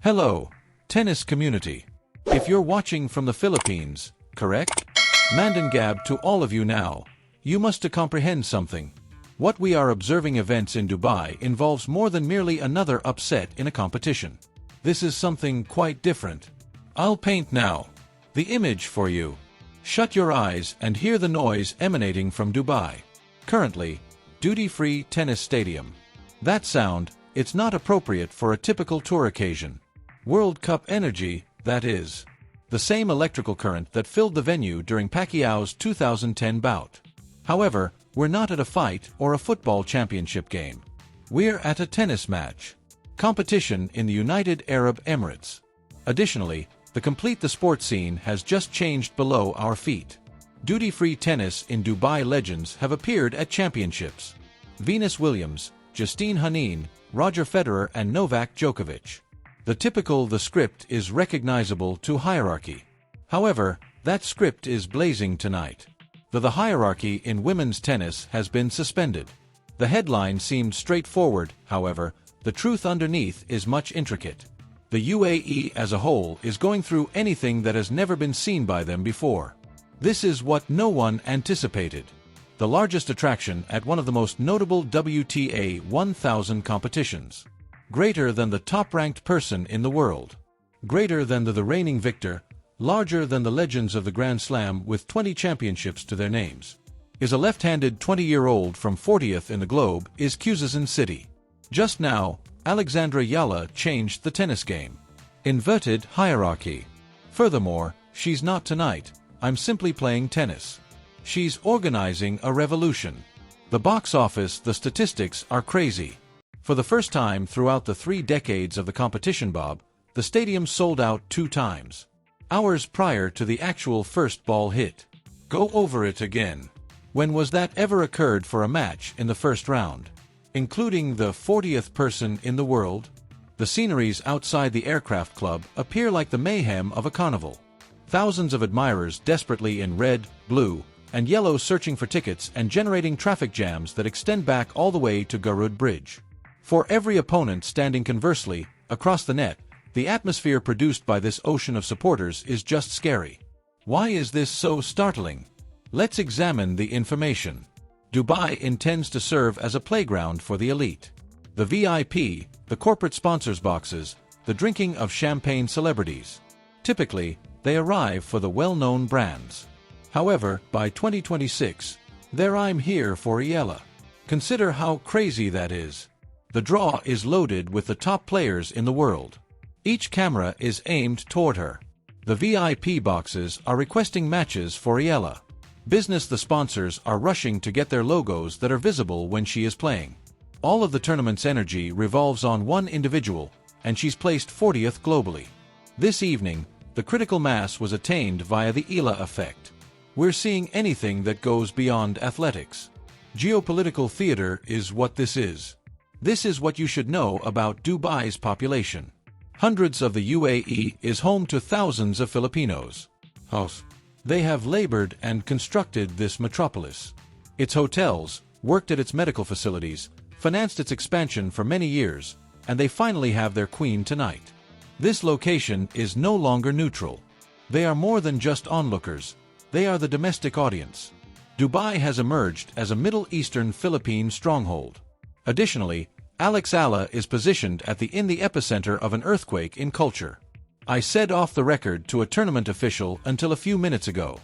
Hello, tennis community. If you're watching from the Philippines, correct? Mandangab to all of you now. You must comprehend something. What we are observing events in Dubai involves more than merely another upset in a competition. This is something quite different. I'll paint now the image for you. Shut your eyes and hear the noise emanating from Dubai. Currently, duty-free tennis stadium. That sound, it's not appropriate for a typical tour occasion. World Cup energy, that is. The same electrical current that filled the venue during Pacquiao's 2010 bout. However, we're not at a fight or a football championship game. We're at a tennis match. Competition in the United Arab Emirates. Additionally, the sports scene has just changed below our feet. Duty-free tennis in Dubai legends have appeared at championships. Venus Williams, Justine Henin, Roger Federer and Novak Djokovic. The script is recognizable to hierarchy. However, that script is blazing tonight. The hierarchy in women's tennis has been suspended. The headline seemed straightforward, however, the truth underneath is much intricate. The UAE as a whole is going through anything that has never been seen by them before. This is what no one anticipated. The largest attraction at one of the most notable WTA 1000 competitions. Greater than the top-ranked person in the world. Greater than the reigning victor, larger than the legends of the Grand Slam with 20 championships to their names. Is a left-handed 20-year-old from 40th in the globe is Quzhan City. Just now, Alex Eala changed the tennis game. Inverted hierarchy. Furthermore, she's not tonight, I'm simply playing tennis. She's organizing a revolution. The box office, the statistics are crazy. For the first time throughout the 3 decades of the competition, the stadium sold out 2 times. Hours prior to the actual first ball hit. Go over it again. When was that ever occurred for a match in the first round? Including the 40th person in the world? The sceneries outside the aircraft club appear like the mayhem of a carnival. Thousands of admirers desperately in red, blue, and yellow searching for tickets and generating traffic jams that extend back all the way to Garud Bridge. For every opponent standing conversely, across the net, the atmosphere produced by this ocean of supporters is just scary. Why is this so startling? Let's examine the information. Dubai intends to serve as a playground for the elite. The VIP, the corporate sponsors boxes, the drinking of champagne celebrities. Typically, they arrive for the well-known brands. However, by 2026, I'm here for Eala. Consider how crazy that is. The draw is loaded with the top players in the world. Each camera is aimed toward her. The VIP boxes are requesting matches for Eala. The sponsors are rushing to get their logos that are visible when she is playing. All of the tournament's energy revolves on one individual, and she's placed 40th globally. This evening, the critical mass was attained via the Eala effect. We're seeing anything that goes beyond athletics. Geopolitical theater is what this is. This is what you should know about Dubai's population. Hundreds of the UAE is home to thousands of Filipinos. They have labored and constructed this metropolis. Its hotels, worked at its medical facilities, financed its expansion for many years, and they finally have their queen tonight. This location is no longer neutral. They are more than just onlookers. They are the domestic audience. Dubai has emerged as a Middle Eastern Philippine stronghold. Additionally, Alex Eala is positioned in the epicenter of an earthquake in culture. I said off the record to a tournament official until a few minutes ago.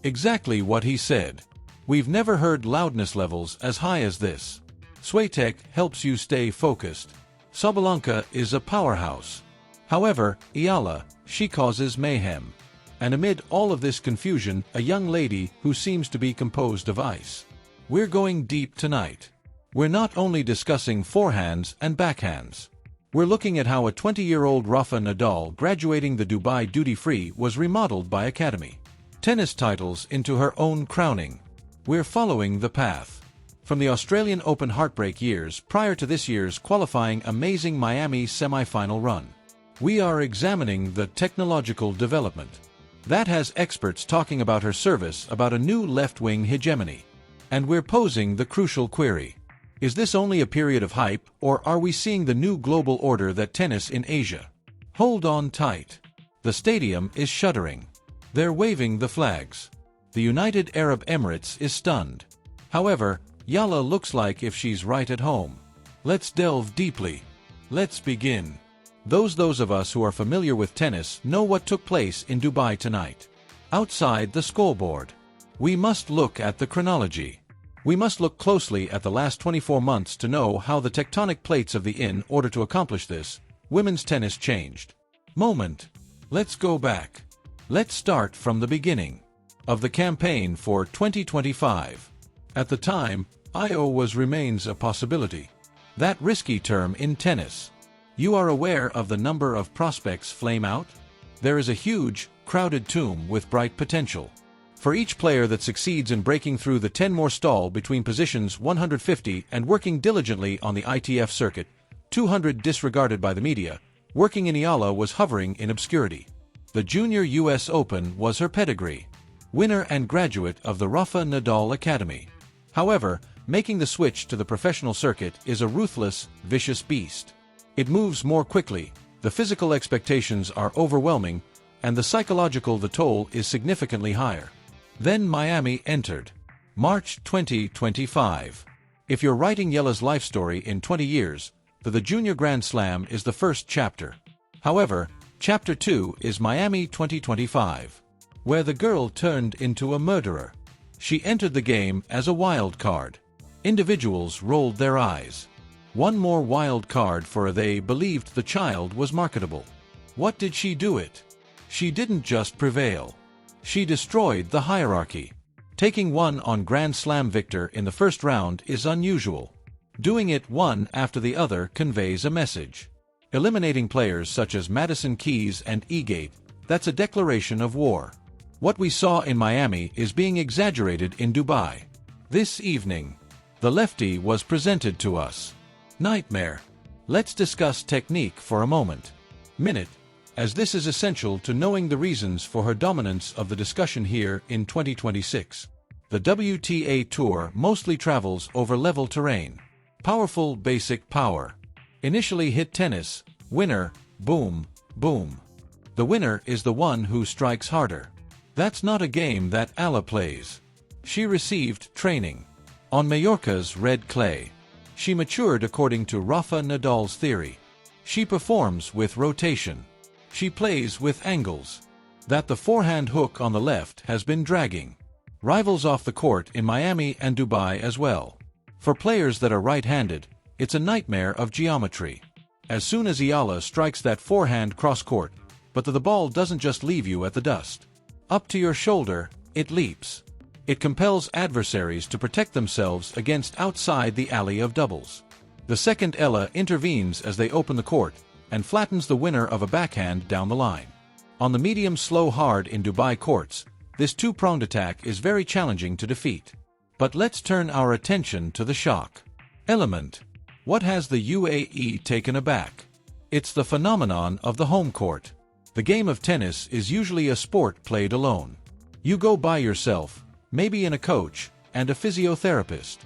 Exactly what he said. We've never heard loudness levels as high as this. Swiatek helps you stay focused. Sabalanka is a powerhouse. However, Eala, she causes mayhem. And amid all of this confusion, a young lady who seems to be composed of ice. We're going deep tonight. We're not only discussing forehands and backhands. We're looking at how a 20-year-old Rafa Nadal graduating the Dubai duty-free was remodeled by Academy. Tennis titles into her own crowning. We're following the path. From the Australian Open heartbreak years prior to this year's qualifying amazing Miami semi-final run. We are examining the technological development. That has experts talking about her service about a new left-wing hegemony. And we're posing the crucial query. Is this only a period of hype, or are we seeing the new global order that tennis in Asia Hold on tight. The stadium is shuddering. They're waving the flags. The United Arab Emirates is stunned. However, Eala looks like if she's right at home. Let's delve deeply. Let's begin. Those of us who are familiar with tennis know what took place in Dubai tonight. Outside the scoreboard, we must look at the chronology. We must look closely at the last 24 months to know how the tectonic plates of in order to accomplish this, women's tennis changed. Let's go back. Let's start from the beginning of the campaign for 2025. At the time, remains a possibility. That risky term in tennis. You are aware of the number of prospects flame out? There is a huge, crowded tomb with bright potential. For each player that succeeds in breaking through the 10 more stall between positions 150 and working diligently on the ITF circuit, 200 disregarded by the media, working in Eala was hovering in obscurity. The Junior US Open was her pedigree. Winner and graduate of the Rafa Nadal Academy. However, making the switch to the professional circuit is a ruthless, vicious beast. It moves more quickly, the physical expectations are overwhelming, and the psychological toll is significantly higher. Then Miami entered. March 2025. If you're writing Eala's life story in 20 years, the Junior Grand Slam is the first chapter. However, Chapter 2 is Miami 2025, where the girl turned into a murderer. She entered the game as a wild card. Individuals rolled their eyes. One more wild card for they believed the child was marketable. What did she do it? She didn't just prevail. She destroyed the hierarchy. Taking one on Grand Slam victor in the first round is unusual. Doing it one after the other conveys a message. Eliminating players such as Madison Keys and Egate, that's a declaration of war. What we saw in Miami is being exaggerated in Dubai. This evening, the lefty was presented to us. Nightmare. Let's discuss technique for a moment. As this is essential to knowing the reasons for her dominance of the discussion here in 2026. The WTA Tour mostly travels over level terrain. Powerful basic power. Initially hit tennis, winner, boom, boom. The winner is the one who strikes harder. That's not a game that Eala plays. She received training on Mallorca's red clay. She matured according to Rafa Nadal's theory. She performs with rotation. She plays with angles. That the forehand hook on the left has been dragging rivals off the court in Miami and Dubai as well. For players that are right-handed, it's a nightmare of geometry. As soon as Eala strikes that forehand cross-court, but the ball doesn't just leave you at the dust. Up to your shoulder, it leaps. It compels adversaries to protect themselves against outside the alley of doubles. The second Eala intervenes as they open the court, and flattens the winner of a backhand down the line. On the medium slow hard in Dubai courts, this two-pronged attack is very challenging to defeat. But let's turn our attention to the shock element. What has the UAE taken aback? It's the phenomenon of the home court. The game of tennis is usually a sport played alone. You go by yourself, maybe in a coach, and a physiotherapist.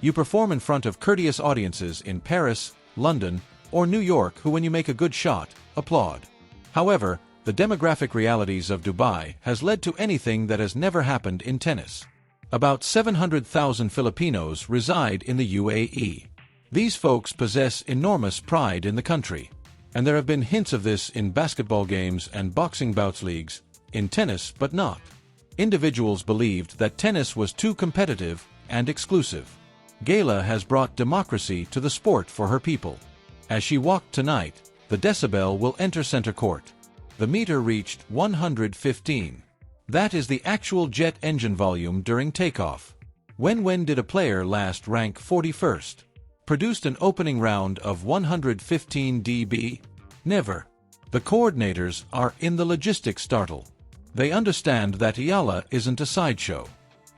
You perform in front of courteous audiences in Paris, London, or New York who, when you make a good shot, applaud. However, the demographic realities of Dubai has led to anything that has never happened in tennis. About 700,000 Filipinos reside in the UAE. These folks possess enormous pride in the country. And there have been hints of this in basketball games and boxing bouts leagues, in tennis but not. Individuals believed that tennis was too competitive and exclusive. Eala has brought democracy to the sport for her people. As she walked tonight, the decibel will enter center court. The meter reached 115. That is the actual jet engine volume during takeoff. When did a player last rank 41st? Produced an opening round of 115 dB? Never. The coordinators are in the logistics startle. They understand that Eala isn't a sideshow.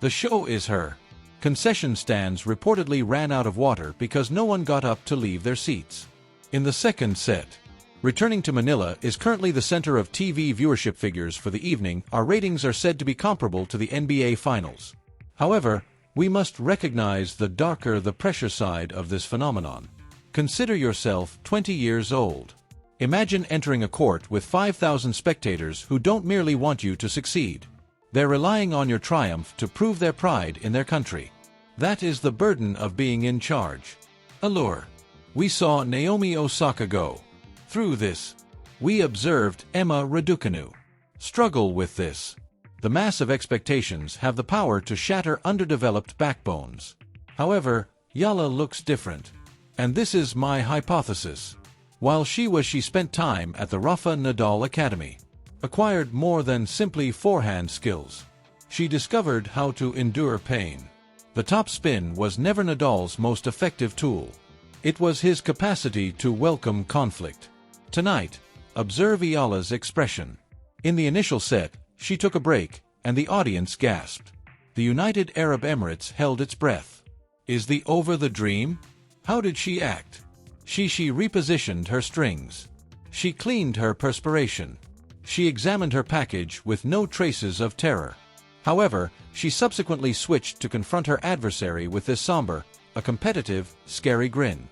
The show is her. Concession stands reportedly ran out of water because no one got up to leave their seats. In the second set, returning to Manila is currently the center of TV viewership figures for the evening. Our ratings are said to be comparable to the NBA Finals. However, we must recognize the darker the pressure side of this phenomenon. Consider yourself 20 years old. Imagine entering a court with 5,000 spectators who don't merely want you to succeed. They're relying on your triumph to prove their pride in their country. That is the burden of being in charge. Allure. We saw Naomi Osaka go through this. We observed Emma Raducanu struggle with this. The massive expectations have the power to shatter underdeveloped backbones. However, Eala looks different. And this is my hypothesis. While she spent time at the Rafa Nadal Academy, acquired more than simply forehand skills. She discovered how to endure pain. The top spin was never Nadal's most effective tool. It was his capacity to welcome conflict. Tonight, observe Eala's expression. In the initial set, she took a break, and the audience gasped. The United Arab Emirates held its breath. Is the over the dream? How did she act? She repositioned her strings. She cleaned her perspiration. She examined her package with no traces of terror. However, she subsequently switched to confront her adversary with this somber, a competitive, scary grin.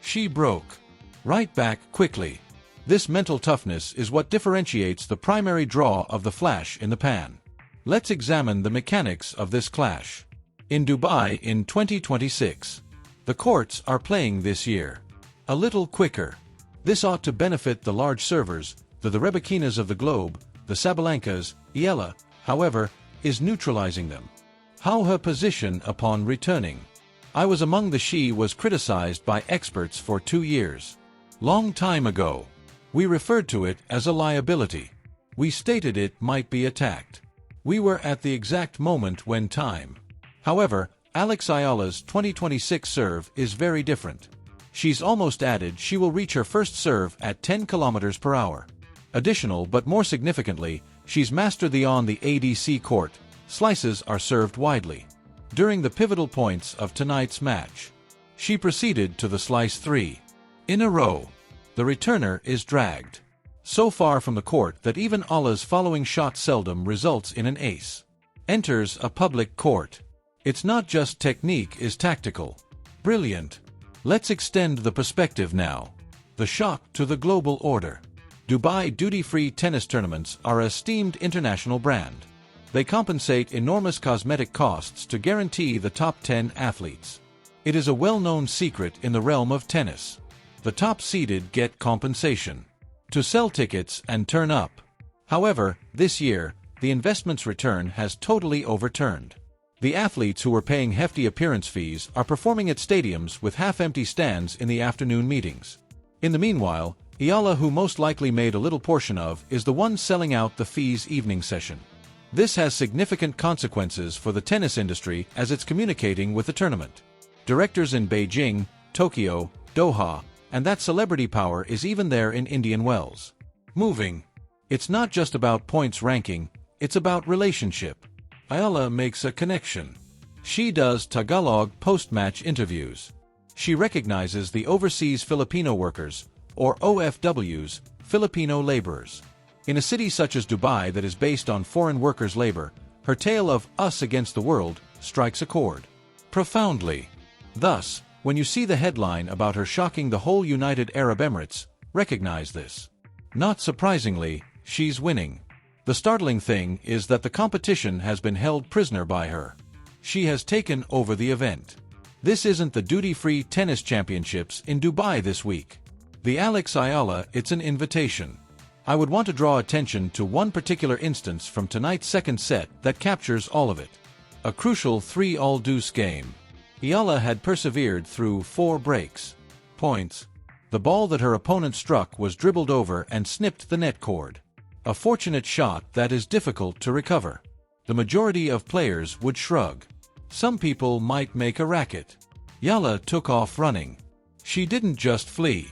She broke right back quickly. This mental toughness is what differentiates the primary draw of the flash in the pan. Let's examine the mechanics of this clash. In Dubai in 2026, the courts are playing this year a little quicker. This ought to benefit the large servers, the Rebekinas of the globe, the Sabalenkas. Eala, however, is neutralizing them. How her position upon returning? I was among the she was criticized by experts for 2 years. Long time ago. We referred to it as a liability. We stated it might be attacked. We were at the exact moment when time. However, Alex Eala's 2026 serve is very different. She's almost added she will reach her first serve at 10 km per hour. Additional but more significantly, she's mastered the on the ADC court. Slices are served widely. During the pivotal points of tonight's match, she proceeded to the slice 3 in a row. The returner is dragged so far from the court that even Eala's following shot seldom results in an ace. Enters a public court. It's not just technique is tactical. Brilliant. Let's extend the perspective now. The shock to the global order. Dubai duty-free tennis tournaments are an esteemed international brand. They compensate enormous cosmetic costs to guarantee the top 10 athletes. It is a well-known secret in the realm of tennis. The top-seeded get compensation to sell tickets and turn up. However, this year, the investment's return has totally overturned. The athletes who were paying hefty appearance fees are performing at stadiums with half-empty stands in the afternoon meetings. In the meanwhile, Eala, who most likely made a little portion of, is the one selling out the fees evening session. This has significant consequences for the tennis industry as it's communicating with the tournament. Directors in Beijing, Tokyo, Doha, and that celebrity power is even there in Indian Wells. Moving. It's not just about points ranking, it's about relationship. Eala makes a connection. She does Tagalog post-match interviews. She recognizes the overseas Filipino workers, or OFWs, Filipino laborers. In a city such as Dubai that is based on foreign workers' labor, her tale of us against the world strikes a chord. Profoundly. Thus, when you see the headline about her shocking the whole United Arab Emirates, recognize this. Not surprisingly, she's winning. The startling thing is that the competition has been held prisoner by her. She has taken over the event. This isn't the duty-free tennis championships in Dubai this week. The Alex Eala, it's an invitation. I would want to draw attention to one particular instance from tonight's second set that captures all of it. A crucial 3-all deuce game. Eala had persevered through 4 breaks. Points. The ball that her opponent struck was dribbled over and snipped the net cord. A fortunate shot that is difficult to recover. The majority of players would shrug. Some people might make a racket. Eala took off running. She didn't just flee.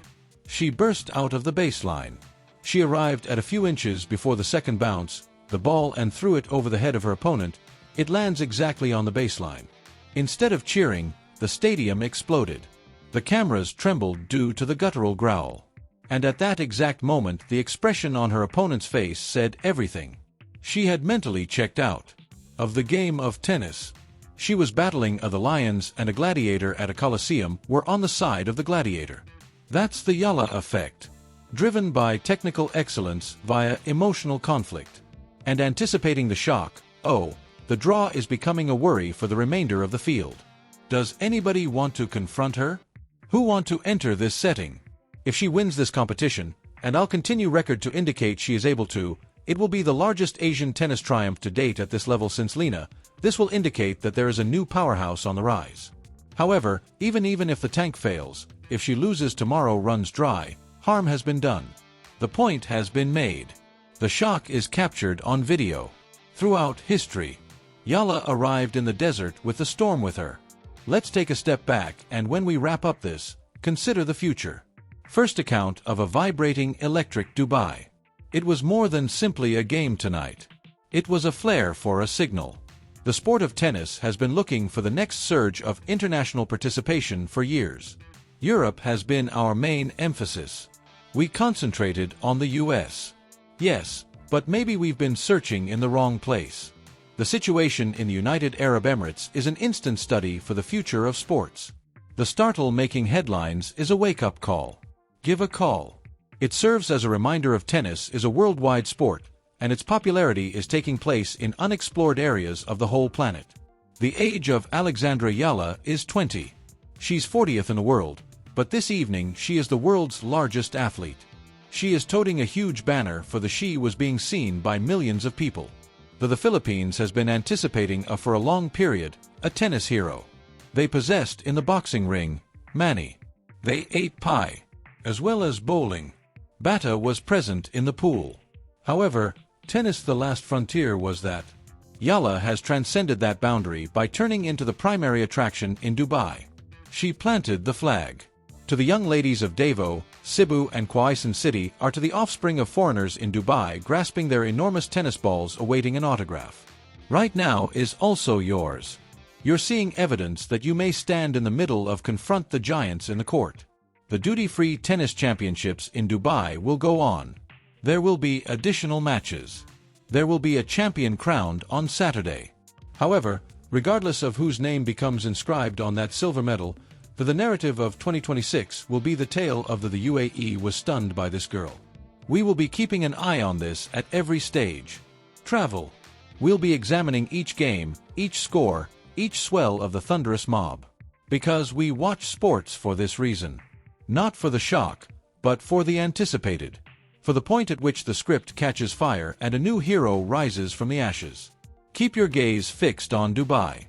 She burst out of the baseline. She arrived at a few inches before the second bounce, the ball, and threw it over the head of her opponent. It lands exactly on the baseline. Instead of cheering, the stadium exploded. The cameras trembled due to the guttural growl. And at that exact moment, the expression on her opponent's face said everything. She had mentally checked out of the game of tennis. She was battling the lions, and a gladiator at a coliseum were on the side of the gladiator. That's the Eala effect. driven by technical excellence via emotional conflict. And anticipating the shock, the draw is becoming a worry for the remainder of the field. Does anybody want to confront her? Who want to enter this setting? If she wins this competition, and I'll continue record to indicate she is able to, it will be the largest Asian tennis triumph to date at this level since Lena. This will indicate that there is a new powerhouse on the rise. However, even if the tank fails, if she loses tomorrow runs dry, harm has been done. The point has been made. The shock is captured on video. Throughout history, Eala arrived in the desert with the storm with her. Let's take a step back and when we wrap up this, consider the future. First account of a vibrating electric Dubai. It was more than simply a game tonight. It was a flare for a signal. The sport of tennis has been looking for the next surge of international participation for years. Europe has been our main emphasis. We concentrated on the US. Yes, but maybe we've been searching in the wrong place. The situation in the United Arab Emirates is an instant study for the future of sports. The startle making headlines is a wake-up call. Give a call. It serves as a reminder of tennis is a worldwide sport, and its popularity is taking place in unexplored areas of the whole planet. The age of Alexandra Eala is 20. She's 40th in the world, but this evening she is the world's largest athlete. She is toting a huge banner for the she was being seen by millions of people. The Philippines has been anticipating for a long period, a tennis hero. They possessed in the boxing ring, Manny. They ate pie, as well as bowling. Bata was present in the pool. However, tennis the last frontier was that. Eala has transcended that boundary by turning into the primary attraction in Dubai. She planted the flag. To the young ladies of Davao, Cebu and Quezon City are to the offspring of foreigners in Dubai grasping their enormous tennis balls awaiting an autograph. Right now is also yours. You're seeing evidence that you may stand in the middle of confront the giants in the court. The duty-free tennis championships in Dubai will go on. There will be additional matches. There will be a champion crowned on Saturday. However, regardless of whose name becomes inscribed on that silver medal, the narrative of 2026 will be the tale of the UAE was stunned by this girl. We will be keeping an eye on this at every stage. Travel. We'll be examining each game, each score, each swell of the thunderous mob. Because we watch sports for this reason. Not for the shock, but for the anticipated. For the point at which the script catches fire and a new hero rises from the ashes. Keep your gaze fixed on Dubai.